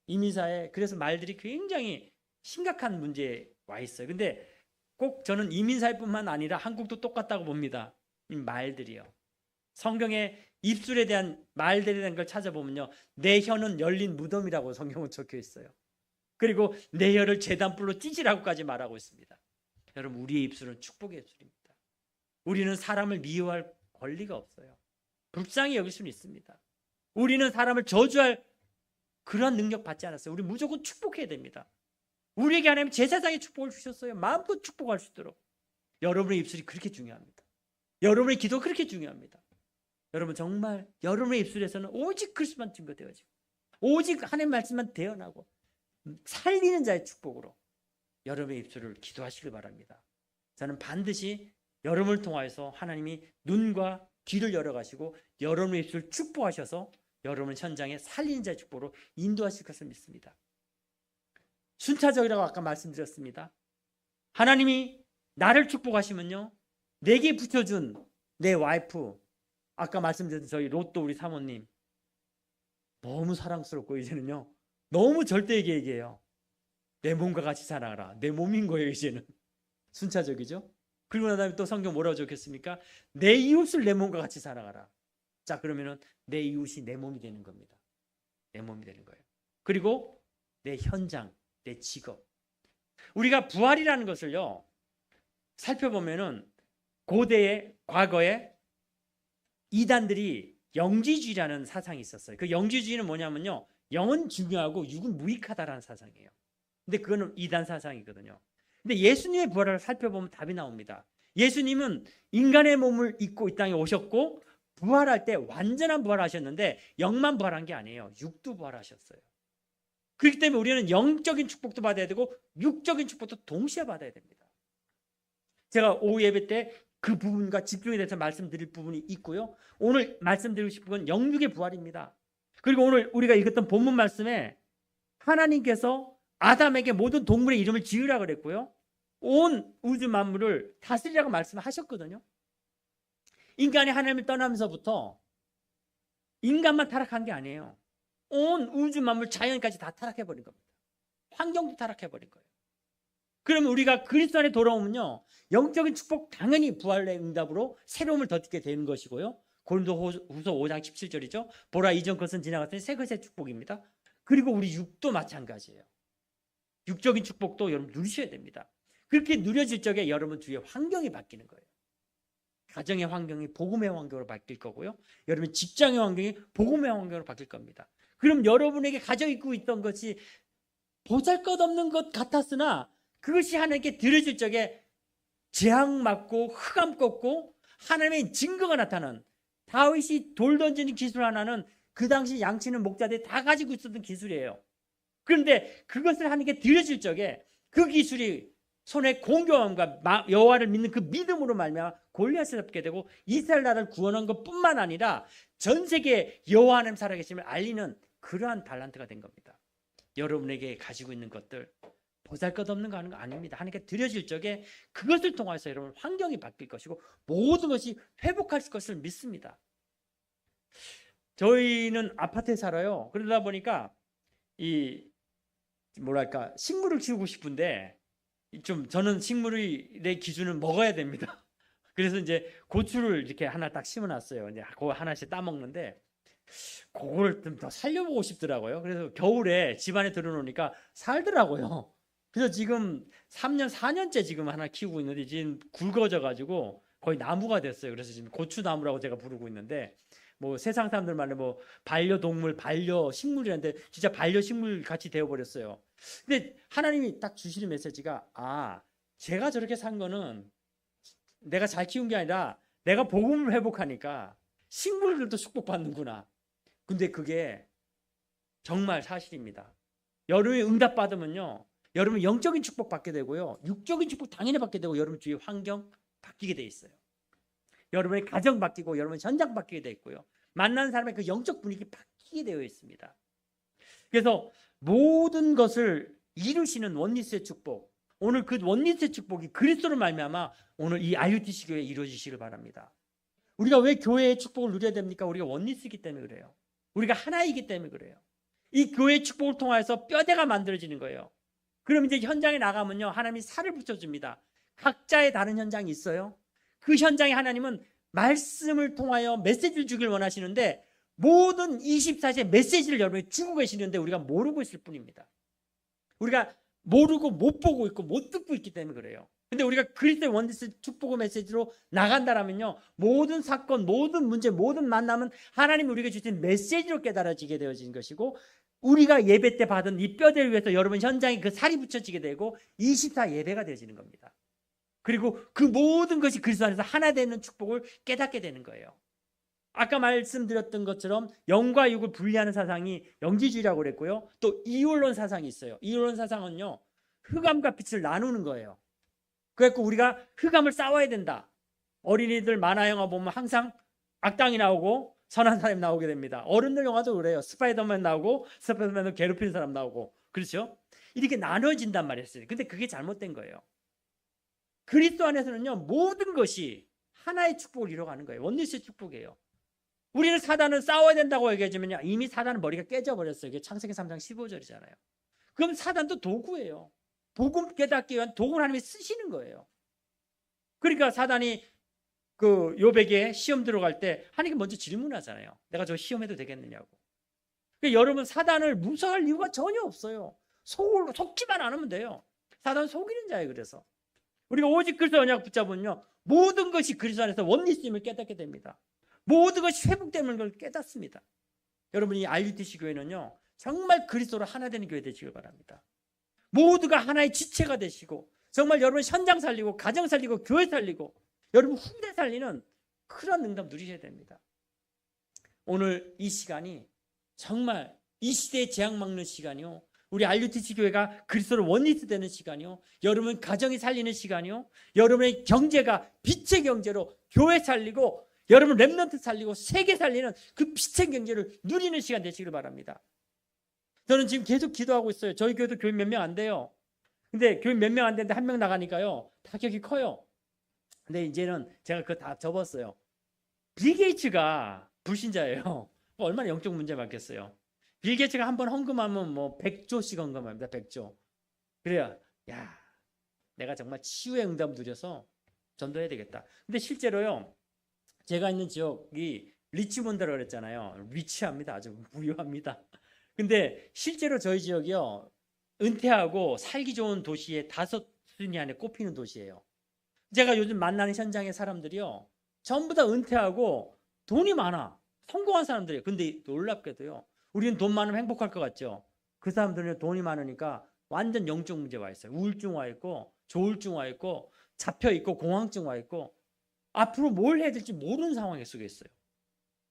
이민사에 그래서 말들이 굉장히 심각한 문제에 와 있어요. 근데 꼭 저는 이민사회뿐만 아니라 한국도 똑같다고 봅니다. 이 말들이요. 성경에 입술에 대한 말들에 대한 걸 찾아보면요. 내 혀는 열린 무덤이라고 성경은 적혀 있어요. 그리고 내 혀를 제단불로 찢으라고까지 말하고 있습니다. 여러분 우리의 입술은 축복의 입술입니다. 우리는 사람을 미워할 권리가 없어요. 불쌍히 여길 수는 있습니다. 우리는 사람을 저주할 그런 능력 받지 않았어요. 우리 무조건 축복해야 됩니다. 우리에게 하나님 제사장의 축복을 주셨어요. 마음껏 축복할 수 있도록. 여러분의 입술이 그렇게 중요합니다. 여러분의 기도가 그렇게 중요합니다. 여러분 정말 여러분의 입술에서는 오직 그리스도만 증거되어지고 오직 하나님의 말씀만 대언하고 살리는 자의 축복으로 여러분의 입술을 기도하시길 바랍니다. 저는 반드시 여러분을 통하여서 하나님이 눈과 귀를 열어가시고 여러분의 입술을 축복하셔서 여러분 현장에 살리는 자의 축복으로 인도하실 것을 믿습니다. 순차적이라고 아까 말씀드렸습니다. 하나님이 나를 축복하시면요 내게 붙여준 내 와이프, 아까 말씀드린 저희 로또 우리 사모님 너무 사랑스럽고 이제는요 너무 절대에게 얘기해요. 내 몸과 같이 살아라. 내 몸인 거예요 이제는. 순차적이죠. 그리고 난 다음에 또 성경 뭐라고 적혔습니까? 내 이웃을 내 몸과 같이 살아가라. 자 그러면은 내 이웃이 내 몸이 되는 겁니다. 내 몸이 되는 거예요. 그리고 내 현장, 내 직업. 우리가 부활이라는 것을요 살펴보면은 고대의 과거에 이단들이 영지주의라는 사상이 있었어요. 그 영지주의는 뭐냐면요 영은 중요하고 육은 무익하다라는 사상이에요. 근데 그거는 이단 사상이거든요. 근데 예수님의 부활을 살펴보면 답이 나옵니다. 예수님은 인간의 몸을 입고 이 땅에 오셨고 부활할 때 완전한 부활하셨는데 영만 부활한 게 아니에요. 육도 부활하셨어요. 그렇기 때문에 우리는 영적인 축복도 받아야 되고 육적인 축복도 동시에 받아야 됩니다. 제가 오후 예배 때 그 부분과 집중에 대해서 말씀드릴 부분이 있고요. 오늘 말씀드리고 싶은 건 영육의 부활입니다. 그리고 오늘 우리가 읽었던 본문 말씀에 하나님께서 아담에게 모든 동물의 이름을 지으라 그랬고요. 온 우주 만물을 다스리라고 말씀하셨거든요. 인간이 하나님을 떠나면서부터 인간만 타락한 게 아니에요. 온 우주 만물 자연까지 다 타락해버린 겁니다. 환경도 타락해버린 거예요. 그러면 우리가 그리스도 안에 돌아오면요, 영적인 축복 당연히 부활의 응답으로 새로움을 덧입게 되는 것이고요. 고린도후서 5장 17절이죠. 보라, 이전 것은 지나갔더니 새 것의 축복입니다. 그리고 우리 육도 마찬가지예요. 육적인 축복도 여러분 누리셔야 됩니다. 그렇게 누려질 적에 여러분 주위의 환경이 바뀌는 거예요. 가정의 환경이 복음의 환경으로 바뀔 거고요. 여러분 직장의 환경이 복음의 환경으로 바뀔 겁니다. 그럼 여러분에게 가지고 있던 것이 보잘것없는 것 같았으나 그것이 하나님께 드려질 적에 재앙 맞고 흑암 꺾고 하나님의 증거가 나타나는, 다윗이 돌 던지는 기술 하나는 그 당시 양치는 목자들이 다 가지고 있었던 기술이에요. 그런데 그것을 하나님께 드려질 적에 그 기술이 손에 공경함과 여호와를 믿는 그 믿음으로 말미암아 골리앗을 잡게 되고 이스라엘 나라를 구원한 것뿐만 아니라 전 세계에 여호와 하나님 살아계심을 알리는 그러한 달란트가 된 겁니다. 여러분에게 가지고 있는 것들 보잘것없는 거 하는 거 아닙니다. 하나님께 드려질 적에 그것을 통해서 여러분 환경이 바뀔 것이고 모든 것이 회복할 것을 믿습니다. 저희는 아파트에 살아요. 그러다 보니까 식물을 키우고 싶은데 저는 식물의 기준은 먹어야 됩니다. 그래서 이제 고추를 이렇게 하나 딱 심어놨어요. 이제 그거 하나씩 따먹는데 그걸 좀 더 살려보고 싶더라고요. 그래서 겨울에 집안에 들어놓으니까 살더라고요. 그래서 지금 3년, 4년째 지금 하나 키우고 있는데 지금 굵어져가지고 거의 나무가 됐어요. 그래서 지금 고추나무라고 제가 부르고 있는데 뭐 세상 사람들 말로 뭐 반려동물, 반려식물이라는데 진짜 반려식물 같이 되어버렸어요. 근데 하나님이 딱 주시는 메시지가 제가 저렇게 산 거는 내가 잘 키운 게 아니라 내가 복음을 회복하니까 식물들도 축복받는구나. 근데 그게 정말 사실입니다. 여러분이 응답받으면요, 여러분 영적인 축복 받게 되고요, 육적인 축복 당연히 받게 되고 여러분 주위 환경 바뀌게 돼 있어요. 여러분의 가정 바뀌고 여러분의 현장 바뀌게 돼 있고요, 만나는 사람의 그 영적 분위기 바뀌게 되어 있습니다. 그래서 모든 것을 이루시는 원리스의 축복, 오늘 그 원리스의 축복이 그리스도로 말미암아 오늘 이 IUTC 교회에 이루어지시길 바랍니다. 우리가 왜 교회의 축복을 누려야 됩니까? 우리가 원리스이기 때문에 그래요. 우리가 하나이기 때문에 그래요. 이 교회의 축복을 통해서 뼈대가 만들어지는 거예요. 그럼 이제 현장에 나가면요, 하나님이 살을 붙여줍니다. 각자의 다른 현장이 있어요. 그 현장에 하나님은 말씀을 통하여 메시지를 주길 원하시는데 모든 24시의 메시지를 여러분이 주고 계시는데 우리가 모르고 있을 뿐입니다. 우리가 모르고 못 보고 있고 못 듣고 있기 때문에 그래요. 근데 우리가 그리스도의 원리스 축복의 메시지로 나간다라면요, 모든 사건, 모든 문제, 모든 만남은 하나님이 우리에게 주신 메시지로 깨달아지게 되어진 것이고, 우리가 예배 때 받은 이 뼈대를 위해서 여러분 현장에 그 살이 붙여지게 되고 24 예배가 되어지는 겁니다. 그리고 그 모든 것이 그리스도 안에서 하나 되는 축복을 깨닫게 되는 거예요. 아까 말씀드렸던 것처럼 영과 육을 분리하는 사상이 영지주의라고 그랬고요, 또 이율론 사상이 있어요. 이율론 사상은요, 흑암과 빛을 나누는 거예요. 그래서 우리가 흑암을 싸워야 된다. 어린이들 만화 영화 보면 항상 악당이 나오고 선한 사람이 나오게 됩니다. 어른들 영화도 그래요. 스파이더맨 나오고 스파이더맨을 괴롭히는 사람 나오고, 그렇죠? 이렇게 나눠진단 말이었어요. 근데 그게 잘못된 거예요. 그리스도 안에서는요, 모든 것이 하나의 축복을 이뤄가는 거예요. 원리스의 축복이에요. 우리는 사단은 싸워야 된다고 얘기하지만요, 이미 사단은 머리가 깨져버렸어요. 이게 창세기 3장 15절이잖아요. 그럼 사단도 도구예요. 복음 깨닫기 위한 도구를 하나님이 쓰시는 거예요. 그러니까 사단이 그 욥에게 시험 들어갈 때 하나님께 먼저 질문하잖아요. 내가 저 시험해도 되겠느냐고. 그러니까 여러분, 사단을 무서워할 이유가 전혀 없어요. 속지만 않으면 돼요. 사단은 속이는 자예요. 그래서 우리가 오직 그리스도 언약 붙잡으면요, 모든 것이 그리스도 안에서 원리스임을 깨닫게 됩니다. 모든 것이 회복되는 걸 깨닫습니다. 여러분, 이 IUTC 교회는요, 정말 그리스도로 하나 되는 교회 되시길 바랍니다. 모두가 하나의 지체가 되시고 정말 여러분 현장 살리고 가정 살리고 교회 살리고 여러분 후대 살리는 그런 응답 누리셔야 됩니다. 오늘 이 시간이 정말 이 시대의 재앙 막는 시간이요, 우리 IUTC 교회가 그리스도로 원리스 되는 시간이요, 여러분 가정이 살리는 시간이요, 여러분의 경제가 빛의 경제로 교회 살리고 여러분 렘넌트 살리고 세계 살리는 그 빛의 경제를 누리는 시간 되시길 바랍니다. 저는 지금 계속 기도하고 있어요. 저희 교회도 교인 몇 명 안 돼요. 근데 교인 몇 명 안 되는데 한 명 나가니까요, 타격이 커요. 근데 이제는 제가 그거 다 접었어요. 빌 게이츠가 불신자예요. 얼마나 영적 문제 많겠어요. 빌 게이츠가 한번 헌금하면 뭐 100조씩 헌금합니다. 100조. 그래야 야, 내가 정말 치유의 응답 누려서 전도해야 되겠다. 근데 실제로요, 제가 있는 지역이 리치몬드라고 그랬잖아요. 리치합니다. 아주 부유합니다. 근데 실제로 저희 지역이요, 은퇴하고 살기 좋은 도시의 5순위 안에 꼽히는 도시예요. 제가 요즘 만나는 현장의 사람들이요, 전부 다 은퇴하고 돈이 많아. 성공한 사람들이에요. 근데 놀랍게도요, 우리는 돈 많으면 행복할 것 같죠. 그 사람들은 돈이 많으니까 완전 영적 문제 와 있어요. 우울증 와 있고, 조울증 와 있고, 잡혀 있고, 공황증 와 있고, 앞으로 뭘 해야 될지 모르는 상황에 속에 있어요.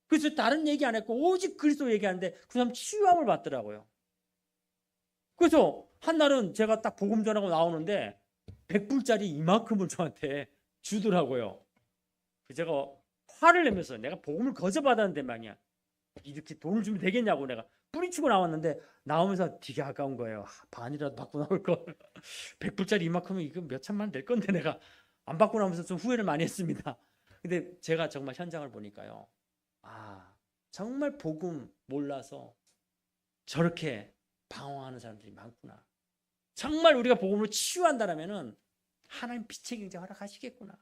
그래서 다른 얘기 안 했고 오직 그리스도 얘기하는데 그 사람 치유함을 받더라고요. 그래서 한 날은 제가 딱 복음 전하고 나오는데 100불짜리 이만큼을 저한테 주더라고요. 제가 화를 내면서 내가 복음을 거저 받았는데 말이야, 이렇게 돈을 주면 되겠냐고 내가 뿌리치고 나왔는데, 나오면서 되게 아까운 거예요. 반이라도 받고 나올 걸. 100불짜리 이만큼은 이거 몇 천만 원 될 건데 내가 안 받고 나면서 좀 후회를 많이 했습니다. 근데 제가 정말 현장을 보니까요, 아, 정말 복음 몰라서 저렇게 방황하는 사람들이 많구나. 정말 우리가 복음으로 치유한다면은 하나님 빛의 경제 허락하시겠구나.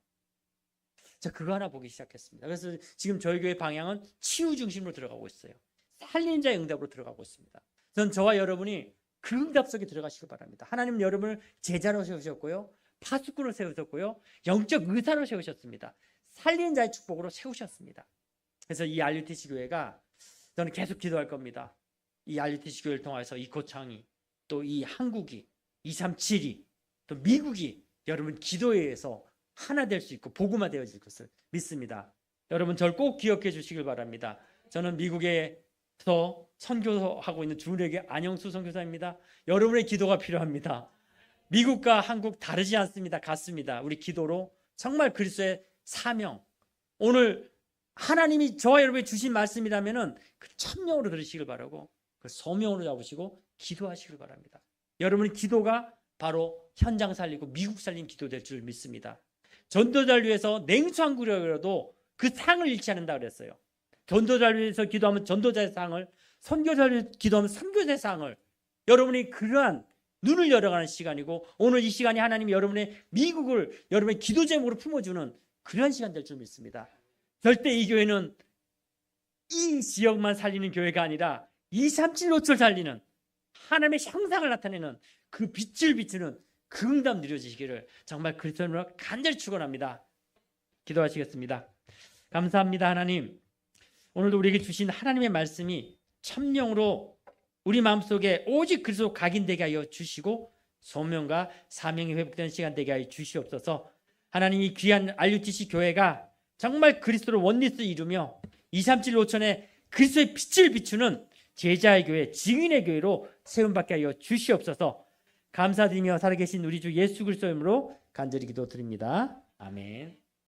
자, 그거 하나 보기 시작했습니다. 그래서 지금 저희 교회 방향은 치유 중심으로 들어가고 있어요. 살리는 자의 응답으로 들어가고 있습니다. 전 저와 여러분이 그 응답 속에 들어가시길 바랍니다. 하나님은 여러분을 제자로 세우셨고요, 파수꾼으로 세우셨고요, 영적 의사로 세우셨습니다. 살리는 자의 축복으로 세우셨습니다. 그래서 이 RUTC 교회가, 저는 계속 기도할 겁니다. 이 RUTC 교회를 통해서 이 고창이, 또 이 한국이, 237이, 또 미국이 여러분 기도에 의해서 하나 될 수 있고 복음화 되어질 것을 믿습니다. 여러분 저를 꼭 기억해 주시길 바랍니다. 저는 미국에서 선교하고 있는 주례교 안영수 선교사입니다. 여러분의 기도가 필요합니다. 미국과 한국 다르지 않습니다. 같습니다. 우리 기도로 정말 그리스도의 사명, 오늘 하나님이 저와 여러분에게 주신 말씀이라면은 그 천명으로 들으시길 바라고, 그 소명으로 잡으시고 기도하시길 바랍니다. 여러분의 기도가 바로 현장 살리고 미국 살린 기도 될 줄 믿습니다. 전도자를 위해서 냉수 한 그릇이라도 그 상을 잃지 않는다 그랬어요. 전도자를 위해서 기도하면 전도자의 상을, 선교사를 기도하면 선교사의 상을, 여러분이 그러한 눈을 열어가는 시간이고, 오늘 이 시간이 하나님이 여러분의 미국을 여러분의 기도 제목으로 품어주는 그러한 시간 될 줄 믿습니다. 절대 이 교회는 이 지역만 살리는 교회가 아니라 237호철 살리는 하나님의 형상을 나타내는 그 빛을 비추는 그 응답 누려지시기를 정말 그리스도로 간절히 축원합니다. 기도하시겠습니다. 감사합니다. 하나님, 오늘도 우리에게 주신 하나님의 말씀이 천명으로 우리 마음속에 오직 그리스도 각인되게 하여 주시고 소명과 사명이 회복되는 시간 되게 하여 주시옵소서. 하나님, 이 귀한 RUTC 교회가 정말 그리스도를 원리스 이루며 237 5천의 그리스도의 빛을 비추는 제자의 교회, 증인의 교회로 세움받게 하여 주시옵소서. 감사드리며 살아계신 우리 주 예수 그리스도 이름으로 간절히 기도드립니다. 아멘.